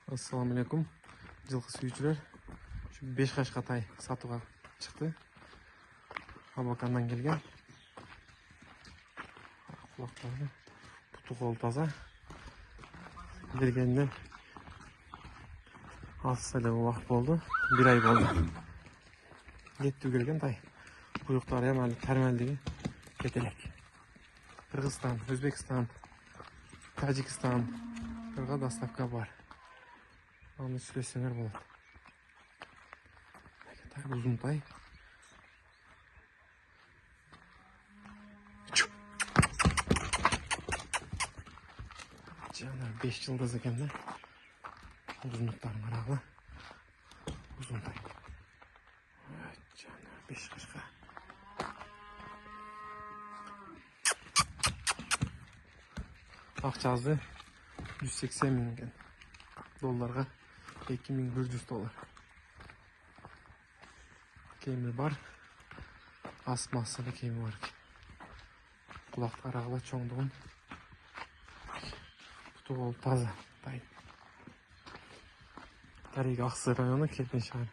Assalamu alaikum. Жылқы сүйүүчүлөр. 5 кашка тай сатууга чыкты. Абакандан келген. Кулактары буту кол таза. Бергенден аз эле убакыт болду. 1 ай болду. Кеттүү келген тай. Буюктары эми тармалдыгы кетелек. Кыргызстан, Өзбекстан, Тажикстан кырга доставка бар. Аны сүйлөсөңөр болот. Тай узун тай. Жана 5 жылдыз экен да. Узунлуктарын карагыла. Узун тай. Жана 5 кашка. Акчасы 180 миң долларга 2100 доллар. Кеми бар. Асмасыны кеми бар. Кулактары карагыла чоңдугун. Буту кол таза тай. Тариги Аксы району Керпен шаары.